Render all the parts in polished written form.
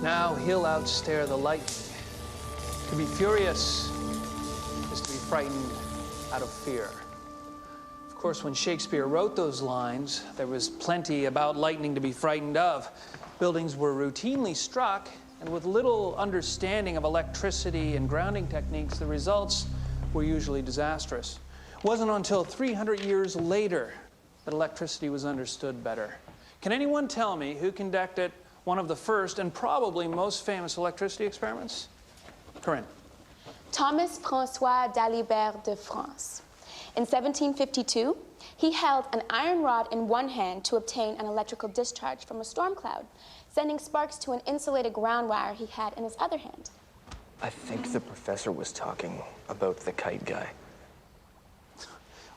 Now he'll outstare the lightning. To be furious is to be frightened out of fear. Of course, when Shakespeare wrote those lines, there was plenty about lightning to be frightened of. Buildings were routinely struck, and with little understanding of electricity and grounding techniques, the results were usually disastrous. It wasn't until 300 years later that electricity was understood better. Can anyone tell me who conducted one of the first and probably most famous electricity experiments? Corinne. Thomas François d'Alibert de France. In 1752, he held an iron rod in one hand to obtain an electrical discharge from a storm cloud, sending sparks to an insulated ground wire he had in his other hand. I think the professor was talking about the kite guy.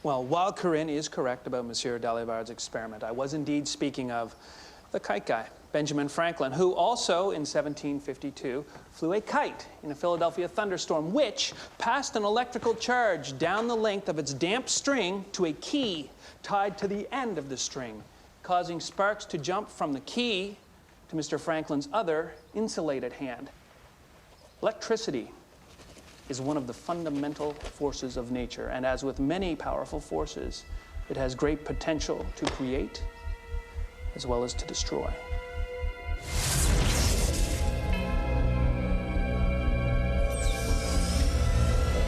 Well, while Corinne is correct about Monsieur d'Alibert's experiment, I was indeed speaking of the kite guy, Benjamin Franklin, who also, in 1752, flew a kite in a Philadelphia thunderstorm, which passed an electrical charge down the length of its damp string to a key tied to the end of the string, causing sparks to jump from the key to Mr. Franklin's other insulated hand. Electricity is one of the fundamental forces of nature, and as with many powerful forces, it has great potential to create as well as to destroy.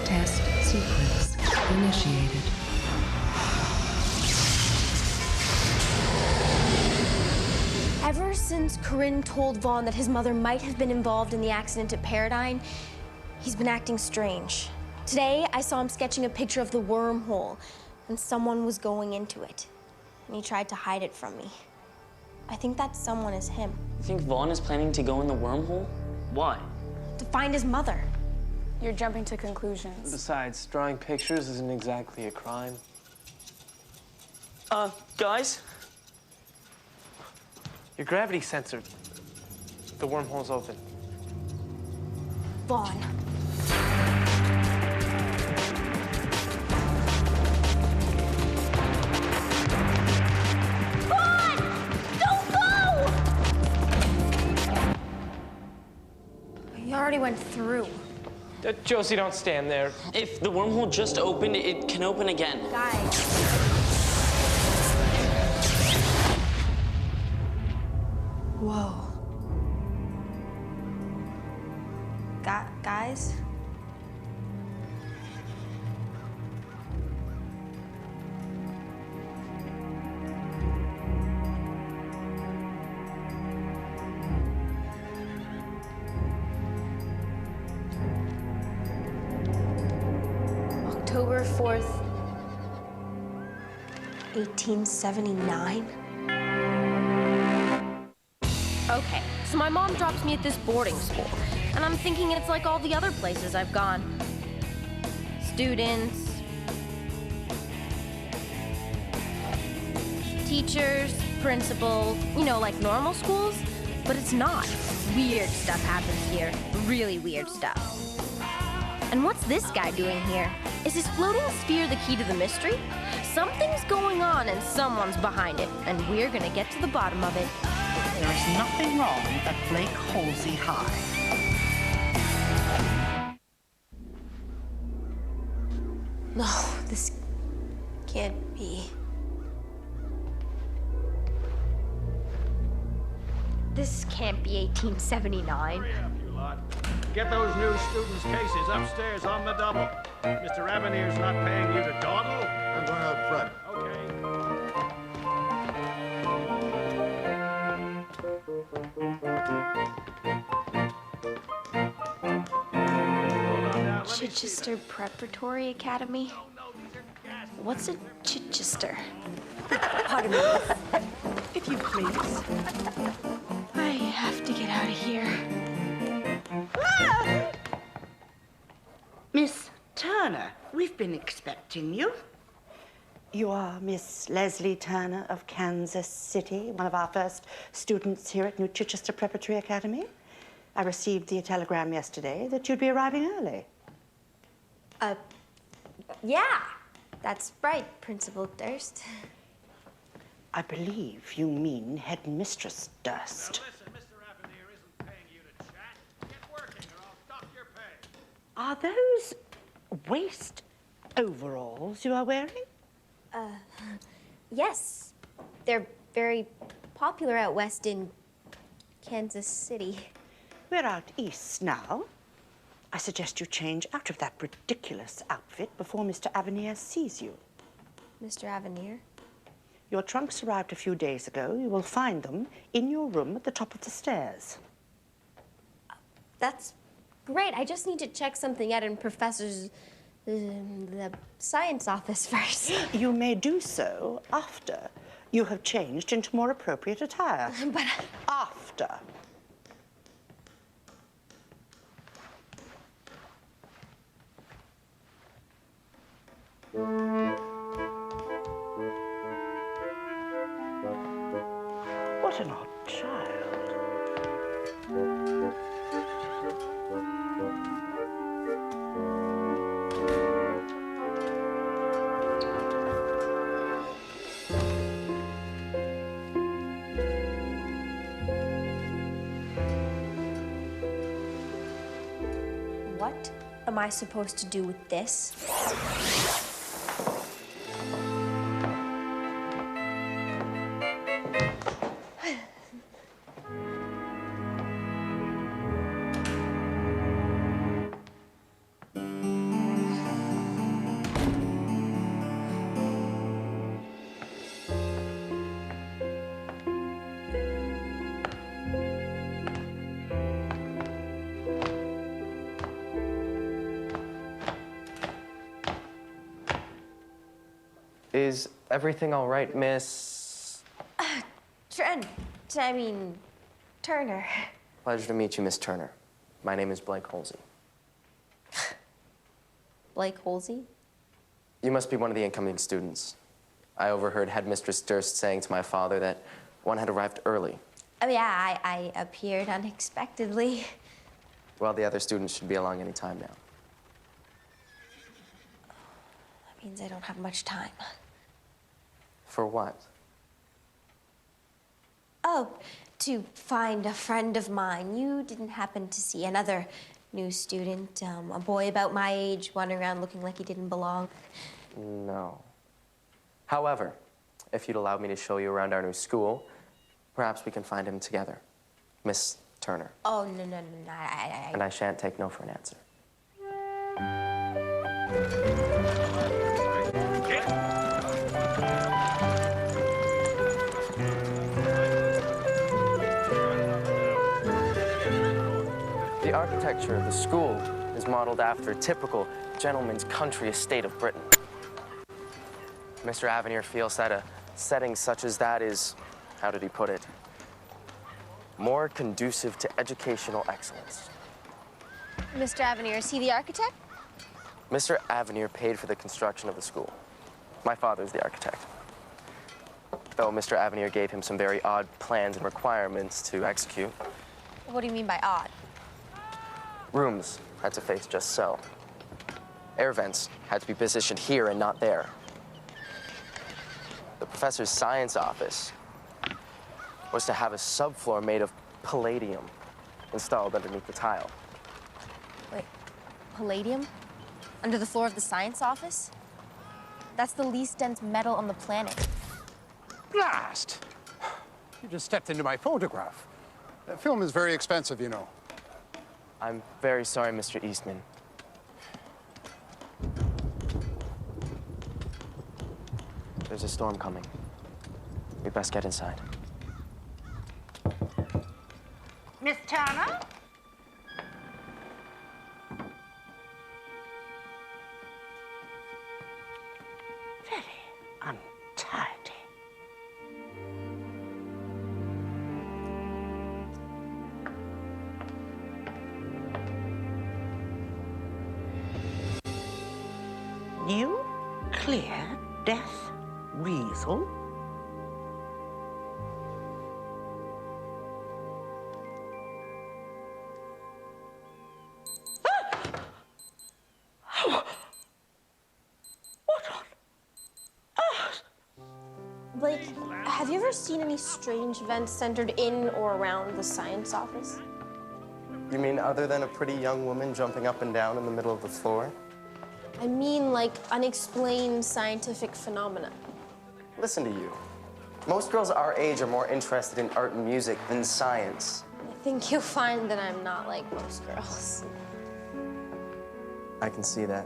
Test sequence initiated. Ever since Corinne told Vaughn that his mother might have been involved in the accident at Paradigm, he's been acting strange. Today, I saw him sketching a picture of the wormhole, and someone was going into it. And he tried to hide it from me. I think that someone is him. You think Vaughn is planning to go in the wormhole? Why? To find his mother. You're jumping to conclusions. Besides, drawing pictures isn't exactly a crime. Guys? Your gravity sensor. The wormhole's open. Vaughn. Vaughn! Don't go! You already went through. Josie, don't stand there. If the wormhole just opened, it can open again. Guys. Whoa. Guys? October 4th, 1879? Okay, so my mom drops me at this boarding school, and I'm thinking it's like all the other places I've gone. Students, teachers, principal, you know, like normal schools, but it's not. Weird stuff happens here, really weird stuff. And what's this guy doing here? Is his floating sphere the key to the mystery? Something's going on and someone's behind it, and we're gonna get to the bottom of it. There is nothing wrong at Blake Holsey High. No, this can't be. This can't be 1879. Hurry up, you lot. Get those new students' cases upstairs on the double. Mr. Avenir's not paying you to dawdle. I'm going out front. Okay. Chichester Preparatory Academy? What's a Chichester? Pardon me. If you please. I have to get out of here. Miss Turner, we've been expecting you. You are Miss Leslie Turner of Kansas City, one of our first students here at New Chichester Preparatory Academy. I received the telegram yesterday that you'd be arriving early. Yeah, that's right, Principal Durst. I believe you mean Headmistress Durst. Now listen, Mr. Avenir isn't paying you to Are those waist overalls you are wearing? Yes. They're very popular out west in Kansas City. We're out east now. I suggest you change out of that ridiculous outfit before Mr. Avenir sees you. Mr. Avenir? Your trunks arrived a few days ago. You will find them in your room at the top of the stairs. That's great. I just need to check something out in Professor's the science office first. You may do so after you have changed into more appropriate attire. But after. What an odd child. what am I supposed to do with this? Is everything all right, Miss? Turner. Pleasure to meet you, Miss Turner. My name is Blake Holsey. Blake Holsey? You must be one of the incoming students. I overheard Headmistress Durst saying to my father that one had arrived early. Oh, yeah, I appeared unexpectedly. Well, the other students should be along any time now. That means I don't have much time. For what? Oh, to find a friend of mine. You didn't happen to see another new student, a boy about my age wandering around looking like he didn't belong? No. However, if you'd allow me to show you around our new school, perhaps we can find him together. Miss Turner. Oh, no. And I shan't take no for an answer. The architecture of the school is modeled after a typical gentleman's country estate of Britain. Mr. Avenir feels that a setting such as that is, how did he put it, more conducive to educational excellence. Mr. Avenir, is he the architect? Mr. Avenir paid for the construction of the school. My father's the architect. Though Mr. Avenir gave him some very odd plans and requirements to execute. What do you mean by odd? Rooms had to face just so. Air vents had to be positioned here and not there. The professor's science office was to have a subfloor made of palladium installed underneath the tile. Wait, palladium? Under the floor of the science office? That's the least dense metal on the planet. Blast! You just stepped into my photograph. That film is very expensive, you know. I'm very sorry, Mr. Eastman. There's a storm coming. We best get inside. Miss Turner? Very untidy. You clear death weasel? Blake, have you ever seen any strange events centered in or around the science office? You mean other than a pretty young woman jumping up and down in the middle of the floor? I mean, like, unexplained scientific phenomena. Listen to you. Most girls our age are more interested in art and music than science. I think you'll find that I'm not like most girls. I can see that.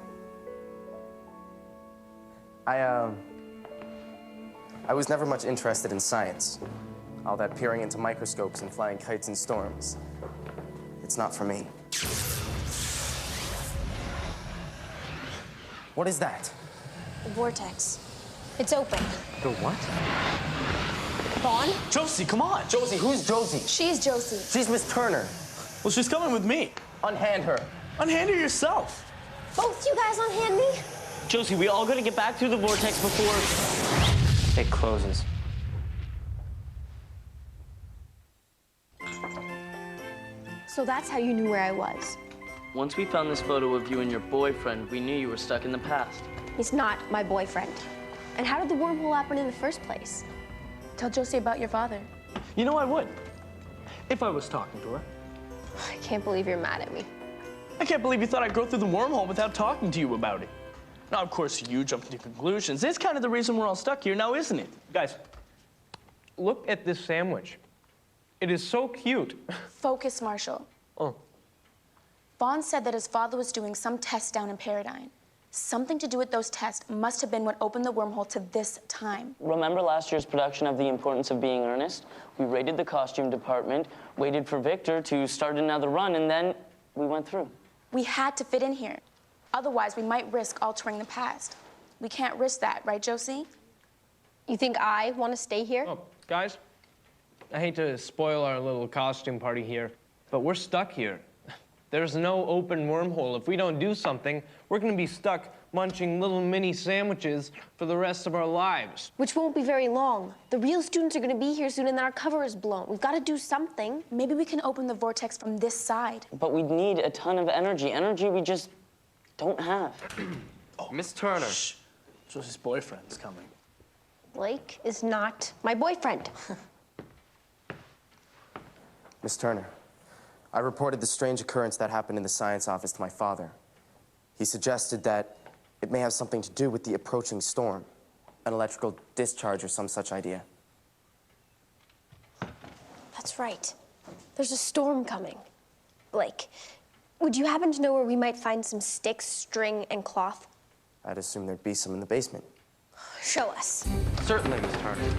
I was never much interested in science. All that peering into microscopes and flying kites in storms. It's not for me. What is that? The vortex. It's open. The what? Vaughn? Josie, come on. Josie, who's Josie? She's Josie. She's Miss Turner. Well, she's coming with me. Unhand her. Unhand her yourself. Both you guys unhand me? Josie, we all gotta get back through the vortex before it closes. So that's how you knew where I was. Once we found this photo of you and your boyfriend, we knew you were stuck in the past. He's not my boyfriend. And how did the wormhole happen in the first place? Tell Josie about your father. You know I would. If I was talking to her. I can't believe you're mad at me. I can't believe you thought I'd go through the wormhole without talking to you about it. Now, of course, you jumped to conclusions. It's kind of the reason we're all stuck here now, isn't it? Guys, look at this sandwich. It is so cute. Focus, Marshall. Oh. Vaughn said that his father was doing some tests down in Paradine. Something to do with those tests must have been what opened the wormhole to this time. Remember last year's production of The Importance of Being Earnest? We raided the costume department, waited for Victor to start another run, and then we went through. We had to fit in here. Otherwise, we might risk altering the past. We can't risk that, right, Josie? You think I want to stay here? Oh, guys, I hate to spoil our little costume party here, but we're stuck here. There's no open wormhole. If we don't do something, we're gonna be stuck munching little mini sandwiches for the rest of our lives. Which won't be very long. The real students are gonna be here soon and then our cover is blown. We've gotta do something. Maybe we can open the vortex from this side. But we'd need a ton of energy. Energy we just don't have. Oh, Miss Turner. Shh. Josie's boyfriend's coming. Blake is not my boyfriend. Miss Turner, I reported the strange occurrence that happened in the science office to my father. He suggested that it may have something to do with the approaching storm, an electrical discharge or some such idea. That's right. There's a storm coming. Blake, would you happen to know where we might find some sticks, string, and cloth? I'd assume there'd be some in the basement. Show us. Certainly, Miss Turner.